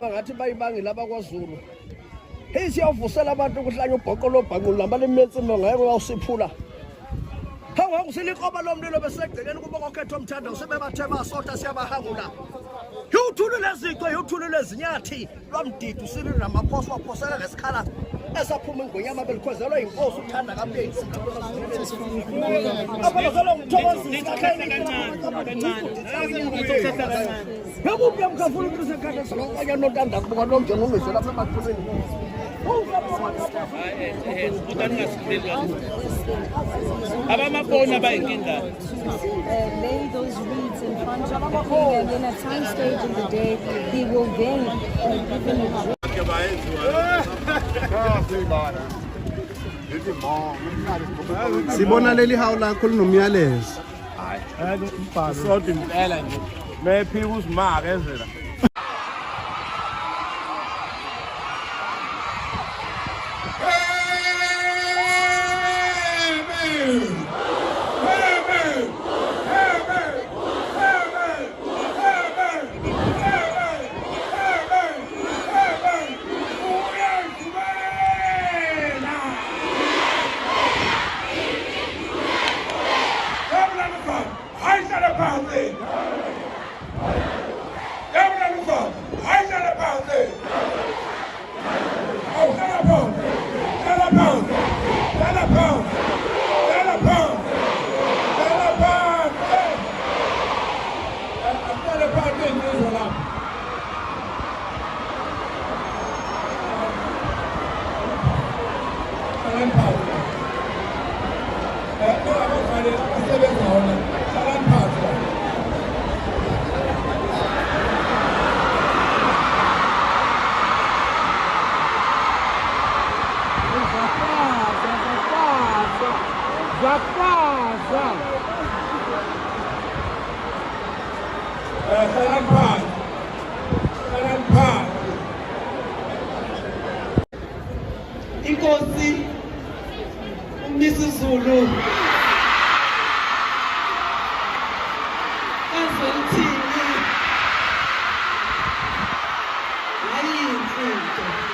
ngathi bayibangi laba kwaZulu hey siyavusela abantu ukuhlanya ubhoqolo bhaqulu lambale imetsimbo ngaye uyawusiphula hawa usilikoba lomlilo besegcekeni kuba kokhetho umthanda usebebathe basota siyabahangula yuthulule iziqo yuthulule izinyathi lwamdidi usile namaphoso waphosela ngesikhala esaphuma ingonyama belikhozelwa inkosi uthanda kaMpeni sithula abazalo ngithokozisa Yabuya mkhafuna ukuthi sekhatha silokanya nontanda kubuka nomnjengo ongizwe lapha emathuleni abamabona bayinkinga lay those reeds in front of the king, and then at some stage in the day he will then give him Sibona leli hawu lakho linomyalezo. Hayi, umbhalo. Sodwa impela nje. Mephika usimaka ezela. Umkhosi umnisizulu azolithini ayimfundo